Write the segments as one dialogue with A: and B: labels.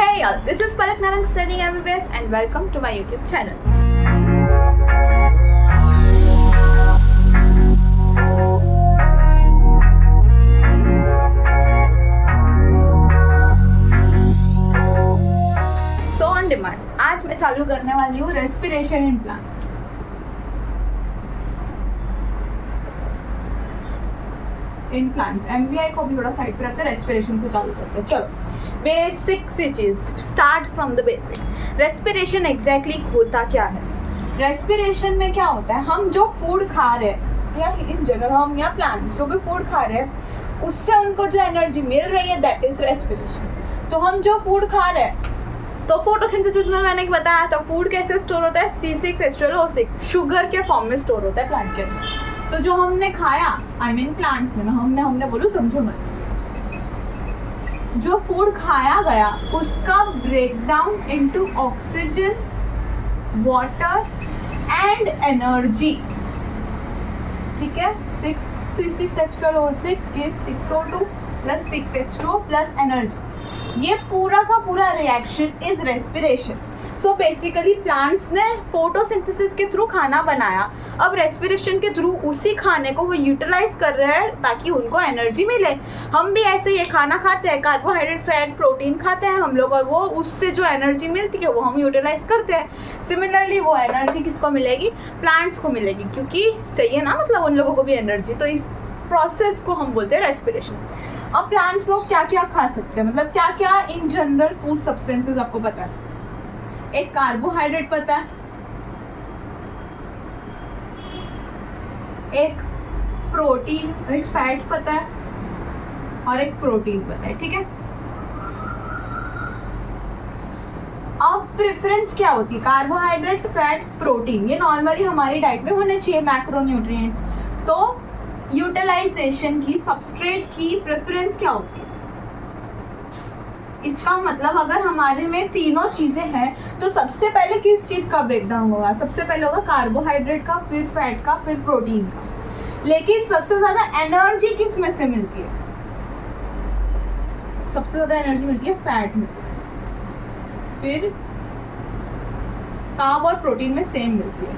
A: Hey y'all, this is Palak Narang studying MBBS and welcome to my YouTube channel. So on demand, आज मैं चालू करने वाली हूँ respiration in plants. In plants MBI को भी थोड़ा साइड पे रखते हैं, रेस्पिरेशन से चालू करते हैं. चलो बेसिक सी चीज, start from the basic. Respiration exactly होता क्या है? रेस्पिरेशन में क्या होता है, हम जो फूड खा रहे हैं या इन जनरल हम या प्लांट्स जो भी फूड खा रहे हैं उससे उनको जो एनर्जी मिल रही है दैट इज रेस्पिरेशन. तो हम जो फूड खा रहे हैं तो फोटोसिंथेसिस में मैंने बताया था फूड कैसे स्टोर होता है, C6H12O6 शुगर के फॉर्म में स्टोर होता है प्लांट के अंदर. तो जो हमने खाया आई मीन प्लांट्स ने, हमने बोलू समझो मत, जो फूड खाया गया उसका breakdown into oxygen, water and energy. ठीक है, 6C6H12O6 gives 6O2 plus 6H2O plus energy. ये पूरा का पूरा reaction is respiration. So basically plants ने फोटोसिंथेसिस के थ्रू खाना बनाया, अब रेस्पिरेशन के थ्रू उसी खाने को वो यूटिलाइज कर रहे हैं ताकि उनको एनर्जी मिले. हम भी ऐसे ये खाना खाते हैं, कार्बोहाइड्रेट, फैट, प्रोटीन खाते हैं हम लोग, और वो उससे जो एनर्जी मिलती है वो हम यूटिलाइज करते हैं. सिमिलरली वो एनर्जी किसको मिलेगी? प्लांट्स को मिलेगी, क्योंकि चाहिए ना, मतलब उन लोगों को भी एनर्जी. तो इस प्रोसेस को हम बोलते हैं रेस्पिरेशन. अब प्लांट्स लोग क्या क्या खा सकते हैं, मतलब क्या क्या इन जनरल फूड सब्सटेंसेस आपको पता है? एक कार्बोहाइड्रेट पता है, एक प्रोटीन, एक फैट पता है और एक प्रोटीन पता है. ठीक है, अब प्रेफरेंस क्या होती है? कार्बोहाइड्रेट, फैट, प्रोटीन, ये नॉर्मली हमारी डाइट में होने चाहिए, मैक्रोन्यूट्रिएंट्स. तो यूटिलाइजेशन की, सबस्ट्रेट की प्रेफरेंस क्या होती है? इसका मतलब अगर हमारे में तीनों चीजें हैं तो सबसे पहले किस चीज का ब्रेकडाउन होगा? सबसे पहले होगा कार्बोहाइड्रेट का, फिर फैट का, फिर प्रोटीन का. लेकिन सबसे ज्यादा एनर्जी किस में से मिलती है? सबसे ज्यादा एनर्जी मिलती है फैट में से, फिर कार्ब और प्रोटीन में सेम मिलती है.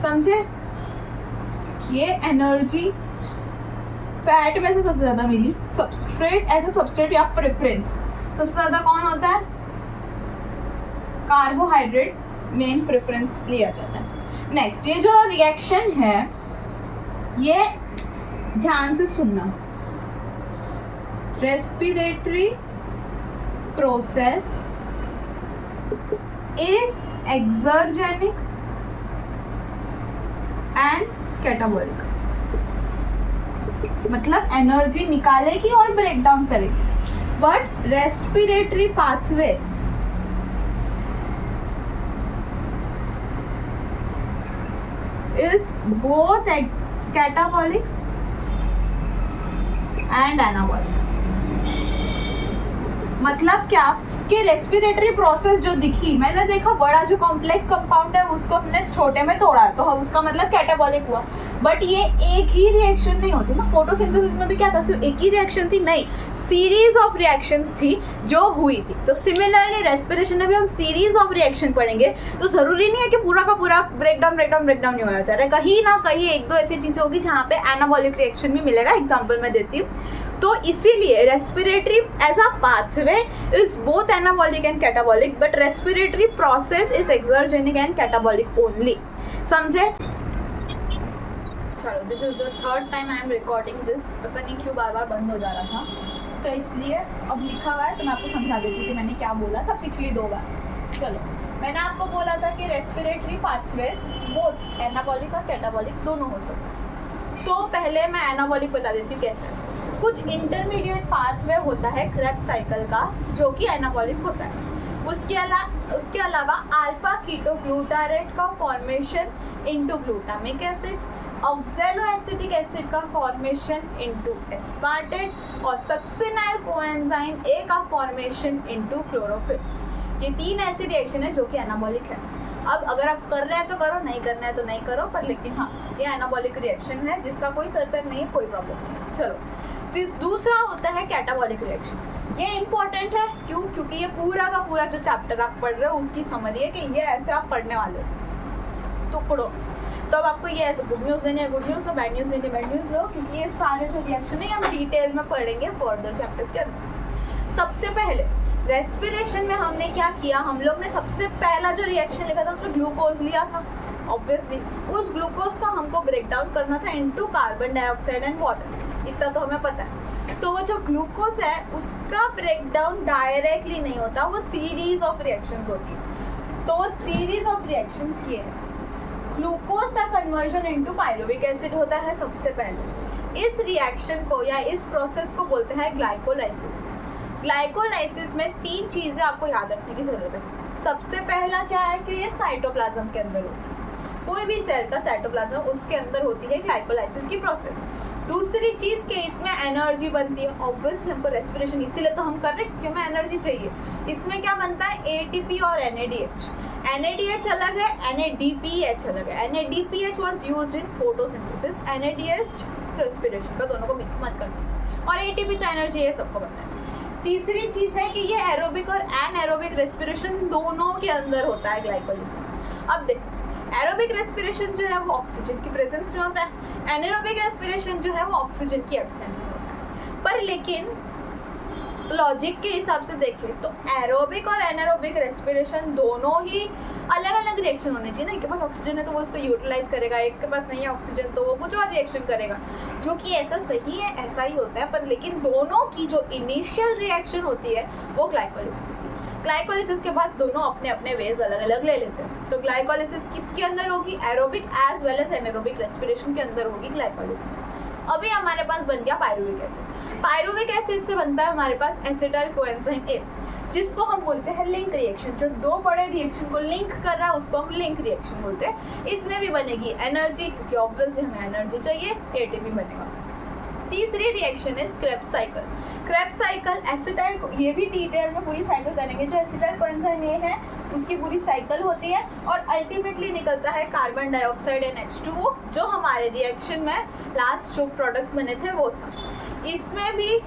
A: समझे? ये एनर्जी फैट में से सबसे ज्यादा मिली. सबस्ट्रेट, एज ए सबस्ट्रेट या प्रेफरेंस सबसे ज्यादा कौन होता है? कार्बोहाइड्रेट मेन प्रेफरेंस लिया जाता है. नेक्स्ट, ये जो रिएक्शन है ये ध्यान से सुनना, respiratory process is exergonic and catabolic. मतलब एनर्जी निकालेगी और ब्रेक डाउन करेगी. But respiratory pathway is both catabolic and anabolic. मतलब क्या कि रेस्पिरेटरी प्रोसेस जो दिखी, मैंने देखा बड़ा जो कॉम्प्लेक्स कंपाउंड है उसको अपने छोटे में तोड़ा तो उसका मतलब कैटाबॉलिक हुआ. बट ये एक ही रिएक्शन नहीं होती ना, फोटोसिंथेसिस में भी क्या था, सिर्फ एक ही रिएक्शन थी? नहीं, सीरीज ऑफ रिएक्शंस थी जो हुई थी. तो सिमिलरली रेस्पिरेशन में भी हम सीरीज ऑफ रिएक्शन पढ़ेंगे, तो जरूरी नहीं है कि पूरा का पूरा ब्रेकडाउन नहीं होना चाह रहा है. कहीं ना कहीं एक दो ऐसी चीजें होगी जहाँ पे एनाबॉलिक रिएक्शन भी मिलेगा. एग्जाम्पल मैं देती हूँ. तो इसीलिए respiratory as a pathway is both anabolic and catabolic, but respiratory process is exergonic and catabolic only. समझे? चलो, this is the third time I am recording this. पता नहीं क्यों बार बार बंद हो जा रहा था, तो इसलिए अब लिखा हुआ है तो मैं आपको समझा देती हूँ कि मैंने क्या बोला था पिछली 2 बार. चलो, मैंने आपको बोला था कि रेस्पिरेटरी पाथवे बोथ एनाबॉलिक और कैटाबॉलिक दोनों हो सकते. तो पहले मैं एनाबॉलिक बता देती हूँ कैसे. कुछ इंटरमीडिएट पाथवे होता है क्रेब्स साइकिल का जो कि एनाबॉलिक होता है. उसके अलावा अल्फा कीटोग्लूटारेट का formation into glutamic acid, oxaloacetic acid का फॉर्मेशन इनटू एस्पार्टेट और सक्सिनाइल कोएंजाइम ए का फॉर्मेशन इनटू क्लोरोफिल. ये 3 ऐसी रिएक्शन है जो कि एनाबॉलिक है. अब अगर आप कर रहे हैं तो करो, नहीं करना है तो नहीं करो, पर लेकिन हाँ, ये एनाबॉलिक रिएक्शन है जिसका कोई सर पैर नहीं है, कोई प्रॉब्लम नहीं है. चलो, दूसरा होता है कैटाबॉलिक रिएक्शन। ये इंपॉर्टेंट है क्यों? क्योंकि ये पूरा का पूरा जो चैप्टर आप पढ़ रहे हो उसकी समरी है कि ये ऐसे आप पढ़ने वाले हो टुकड़ों। तो अब आपको ये ऐसे गुड न्यूज़ देनी है, गुड न्यूज़ लो, बैड न्यूज़ देनी है, बैड न्यूज़ लो, क्योंकि ये सारे जो रिएक्शन है हम डिटेल में पढ़ेंगे फर्दर चैप्टर्स के अंदर। सबसे पहले रेस्पिरेशन में हमने क्या किया, हम लोग ने सबसे पहला जो रिएक्शन लिखा था उसमें ग्लूकोज लिया था। ऑब्वियसली उस ग्लूकोज का हमको ब्रेक डाउन करना था into carbon dioxide and water, इतना तो हमें पता है। तो वो जो ग्लूकोज है उसका ब्रेक डाउन डायरेक्टली नहीं होता, वो सीरीज ऑफ रिएक्शंस होती है। तो वो सीरीज ऑफ रिएक्शंस ये है, ग्लूकोज का कन्वर्जन इनटू पायरुविक एसिड होता है सबसे पहले। इस रिएक्शन को या इस प्रोसेस को बोलते हैं ग्लाइकोलाइसिस। ग्लाइकोलाइसिस में 3 चीज़ें आपको याद रखने की ज़रूरत है। सबसे पहला क्या है कि ये साइटोप्लाज्म के अंदर होती है, कोई भी सेल का साइटोप्लाज्म उसके अंदर होती है ग्लाइकोलाइसिस की प्रोसेस। दूसरी चीज़ के इसमें एनर्जी बनती है। ऑब्वियसली हमको रेस्पिरेशन इसीलिए तो हम कर रहे हैं क्योंकि हमें एनर्जी चाहिए। इसमें क्या बनता है, ATP और NADH। NADH अलग है, NADPH अलग है। NADPH was used in photosynthesis, NADH respiration का, दोनों को मिक्स मत करना। और ATP तो एनर्जी है, सबको पता है। तीसरी चीज़ है कि ये एरोबिक और एनएरोबिक रेस्पिरेशन दोनों के अंदर होता है ग्लाइकोलाइसिस। अब देखो, एरोबिक रेस्पिरेशन जो है वो ऑक्सीजन की प्रेजेंस में होता है, एनारोबिक रेस्पिरेशन जो है वो ऑक्सीजन की एब्सेंस में होता है। पर लेकिन लॉजिक के हिसाब से देखें तो एरोबिक और एनारोबिक रेस्पिरेशन दोनों ही अलग अलग रिएक्शन होने चाहिए ना। एक के पास ऑक्सीजन है तो वो उसको यूटिलाइज करेगा, एक के पास नहीं है ऑक्सीजन तो वो कुछ और रिएक्शन करेगा, जो कि ऐसा सही है, ऐसा ही होता है। पर लेकिन दोनों की जो इनिशियल रिएक्शन होती है वो ग्लाइकोलाइसिस होती है। ग्लाइकोलाइसिस के बाद दोनों अपने अपने वेज अलग अलग ले लेते हैं। तो ग्लाइकोलाइसिस किसके अंदर होगी, aerobic as well as anaerobic respiration के अंदर होगी ग्लाइकोलाइसिस। अभी हमारे पास बन गया पायरुविक एसिड। पायरुविक एसिड से बनता है हमारे पास एसिटाइल कोएंजाइम A, जिसको हम बोलते हैं लिंक रिएक्शन। जो दो बड़े रिएक्शन को लिंक कर रहा है उसको हम लिंक रिएक्शन बोलते हैं। इसमें भी बनेगी एनर्जी, क्योंकि ऑब्वियसली हमें एनर्जी चाहिए, ATP बनेगा। तीसरी रिएक्शन है Krebs cycle. Krebs cycle acetyl, ये भी डिटेल में पूरी साइकिल करेंगे। जो एसिटाइल कोएंजाइम A है उसकी पूरी साइकिल होती है और अल्टीमेटली निकलता है कार्बन डाइऑक्साइड NH2, जो हमारे रिएक्शन में लास्ट जो प्रोडक्ट्स बने थे वो था। इसमें भी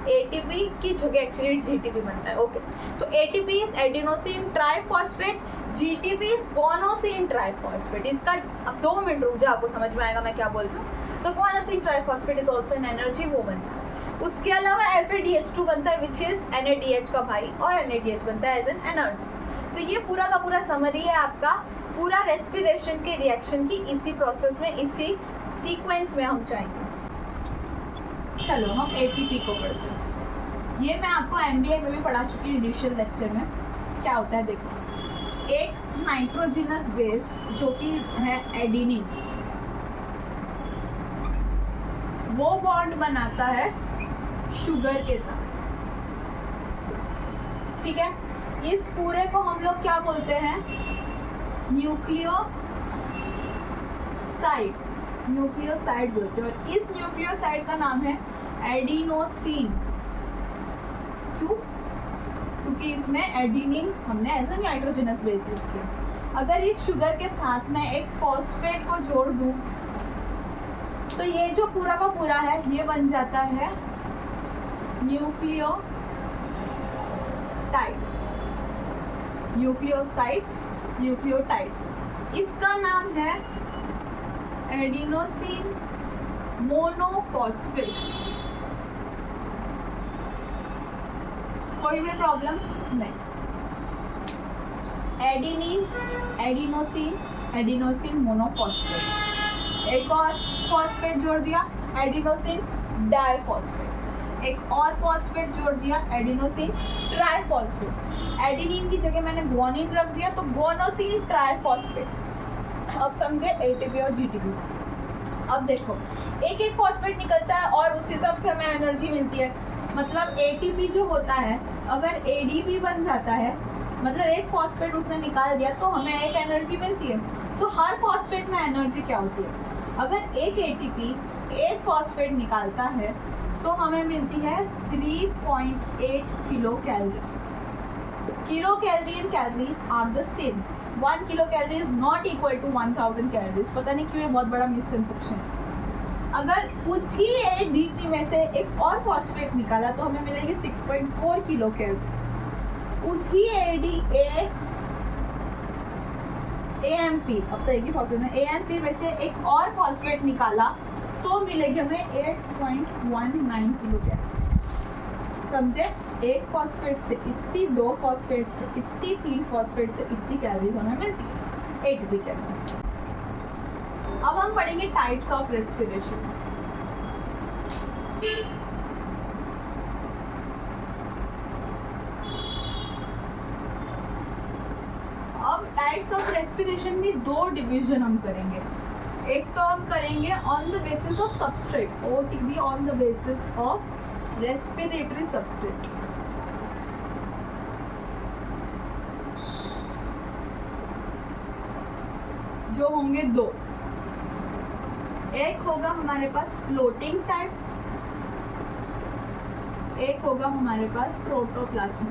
A: ATP की जगह एक्चुअली GTP बनता है। ओके, तो ATP is adenosine triphosphate, GTP is guanosine triphosphate. इसका अब 2 मिनट रुक जाओ, आपको समझ में आएगा मैं क्या बोल रहा हूँ। तो guanosine triphosphate is also an energy, वो बनता है। उसके अलावा FADH2 बनता है विच इज NADH का भाई, और NADH बनता है एज एन एनर्जी। तो ये पूरा का पूरा समरी है आपका पूरा रेस्पिरेशन के रिएक्शन की। इसी प्रोसेस में, इसी सीक्वेंस में हम जाएंगे। चलो हम ATP को पढ़ते हैं। ये मैं आपको MBA में भी पढ़ा चुकी हूँ इनिशियल लेक्चर में। क्या होता है देखो, एक नाइट्रोजनस बेस जो कि है एडिनिन, वो बॉन्ड बनाता है शुगर के साथ, ठीक है। इस पूरे को हम लोग क्या बोलते हैं, न्यूक्लियोसाइड बोलते हैं। और इस न्यूक्लियोसाइड का नाम है एडिनोसिन। क्यों? क्योंकि इसमें एडिनिन हमने as a nitrogenous base use किया। अगर इस शुगर के साथ मैं एक फॉस्फेट को जोड़ दूं तो ये जो पूरा का पूरा है ये बन जाता है न्यूक्लियोटाइड। इसका नाम है एडिनोसिन मोनोफॉस्फेट। कोई भी प्रॉब्लम नहीं। Adenosine monophosphate. एक और फॉस्फेट जोड़ दिया, एडिनोसिन डाइफॉस्फेट। एक और फॉस्फेट जोड़ दिया, एडिनोसिन ट्राइफॉस्फेट। एडिनिन की जगह मैंने गुआनिन रख दिया तो गुआनोसिन ट्राइफॉस्फेट। अब समझे ATP और GTP। अब देखो, एक एक फॉस्फेट निकलता है और उस हिसाब से हमें एनर्जी मिलती है। मतलब ATP जो होता है अगर ADP बन जाता है, मतलब एक फॉस्फेट उसने निकाल दिया तो हमें एक एनर्जी मिलती है। तो हर फॉस्फेट में एनर्जी क्या होती है, अगर एक ATP एक फॉस्फेट निकालता है तो हमें मिलती है 3.8 kilocalorie. Kilocalorie and calories are the same. 1 kilocalorie is not equal to 1000 calories. पता नहीं क्यों ये बहुत बड़ा मिसकंसेप्शन है। अगर उसी ADP में से एक और फॉस्फेट निकाला तो हमें मिलेगी 6.4 किलो कैलोरी। उसी AMP, अब तो एक ही फॉस्फेट है, AMP में से एक और फॉस्फेट निकाला तो मिलेगी हमें 8.19 किलो कैलोरी। समझे? एक फॉस्फेट से इतनी, दो फॉस्फेट से इतनी, तीन फॉस्फेट से इतनी कैलोरीज हमें मिलती है, 8 कैलोरी। अब हम पढ़ेंगे टाइप्स ऑफ रेस्पिरेशन। अब टाइप्स ऑफ रेस्पिरेशन में दो डिवीजन हम करेंगे। एक तो हम करेंगे on the basis of substrate, OTB on the basis of respiratory substrate. जो होंगे दो, एक होगा हमारे पास फ्लोटिंग टाइप, एक होगा हमारे पास प्रोटोप्लाज्म।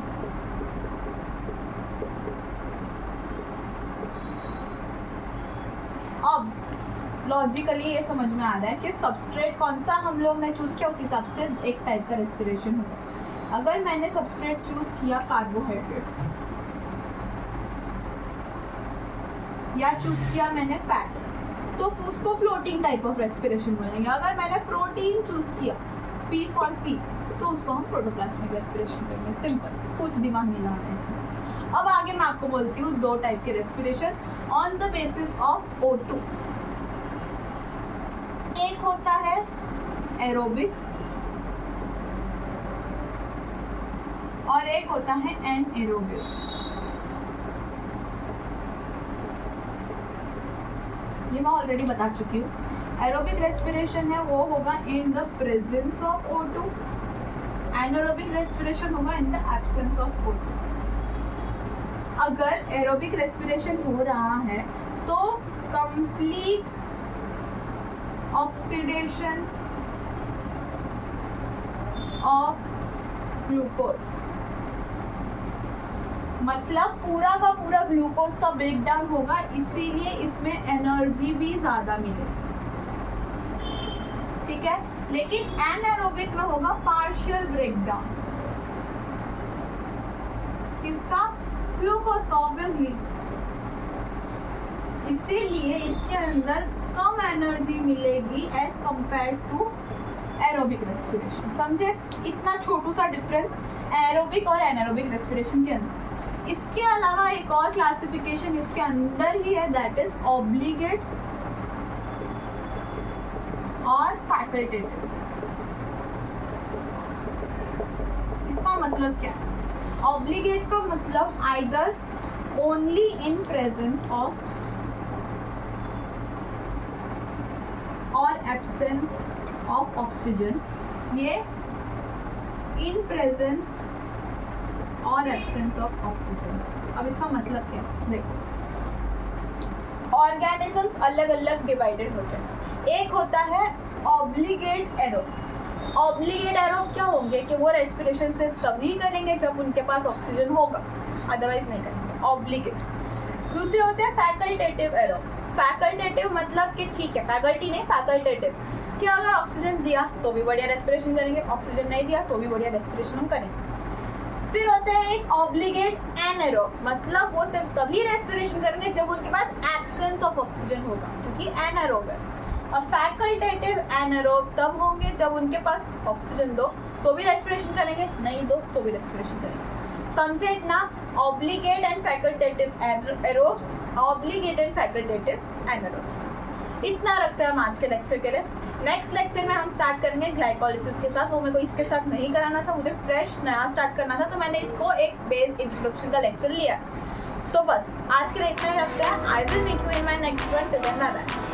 A: अब लॉजिकली ये समझ में आ रहा है कि सबस्ट्रेट कौन सा हम लोग ने चूज किया, उस हिसाब से एक टाइप का रेस्पिरेशन होगा। अगर मैंने सबस्ट्रेट चूज किया कार्बोहाइड्रेट, या चूज किया मैंने फैट, तो उसको फ्लोटिंग टाइप ऑफ रेस्पिरेशन बोलेंगे। अगर मैंने प्रोटीन चूज किया, P फॉर P, तो उसको हम प्रोटोप्लाज्मिक रेस्पिरेशन करेंगे। सिंपल, कुछ दिमाग नहीं लगाना इसमें। अब आगे मैं आपको बोलती हूँ दो टाइप के respiration on the basis of O2। एक होता है एरोबिक और एक होता है एनएरोबिक। ये मैं ऑलरेडी बता चुकी हूँ। एरोबिक रेस्पिरेशन है वो होगा in the presence of O2, anaerobic respiration होगा in the absence of O2। अगर एरोबिक रेस्पिरेशन हो रहा है तो कंप्लीट ऑक्सीडेशन ऑफ ग्लूकोज, मतलब पूरा का पूरा ग्लूकोज का ब्रेकडाउन होगा, इसीलिए इसमें एनर्जी भी ज्यादा मिलेगी। ठीक है, लेकिन एनारोबिक में होगा पार्शियल ब्रेकडाउन। किसका? ग्लूकोज का, ऑब्वियसली। इसीलिए इसके अंदर कम एनर्जी मिलेगी as compared to aerobic respiration. समझे? इतना छोटू सा डिफरेंस एरोबिक और एनारोबिक रेस्पिरेशन के अंदर। इसके अलावा एक और क्लासिफिकेशन इसके अंदर ही है, दैट इज ऑब्लिगेट और फैकल्टेटिव। इसका मतलब क्या है? ऑब्लिगेट का मतलब either only in presence of और एब्सेंस ऑफ ऑक्सीजन, ये इन प्रेजेंस और एब्सेंस ऑफ ऑक्सीजन। अब इसका मतलब क्या है? देखो, ऑर्गेनिजम्स अलग अलग डिवाइडेड होते हैं। एक होता है ऑब्लिगेट एरोब। ऑब्लिगेट एरोब क्या होंगे कि वो रेस्पिरेशन सिर्फ तभी करेंगे जब उनके पास ऑक्सीजन होगा, अदरवाइज नहीं करेंगे, ऑब्लिगेट। दूसरे होते हैं फैकल्टेटिव एरोब। फैकल्टेटिव मतलब कि ठीक है, फैकल्टी नहीं, फैकल्टेटिव, कि अगर ऑक्सीजन दिया तो भी बढ़िया रेस्पिरेशन करेंगे, ऑक्सीजन नहीं दिया तो भी बढ़िया रेस्पिरेशन हम करेंगे। फिर होता है एक ऑब्लिगेट एनारोब, मतलब वो सिर्फ तभी रेस्पिरेशन करेंगे जब उनके पास एब्सेंस ऑफ ऑक्सीजन होगा, क्योंकि एनारोब है। और फैकल्टेटिव एनारोब तब होंगे जब उनके पास ऑक्सीजन दो तो भी रेस्पिरेशन करेंगे, नहीं दो तो भी रेस्पिरेशन करेंगे। समझे इतना? Obligate and facultative aerobes, obligate and facultative anaerobes. इतना रखते हैं हम आज के लेक्चर के लिए। नेक्स्ट लेक्चर में हम स्टार्ट करेंगे ग्लाइकोलिसिस के साथ। वो मेरे को इसके साथ नहीं कराना था, मुझे फ्रेश नया स्टार्ट करना था, तो मैंने इसको एक बेस इंट्रोडक्शन का लेक्चर लिया। तो बस आज के लेक्चर में रखते हैं। I will meet you in my next one. Till then bye bye.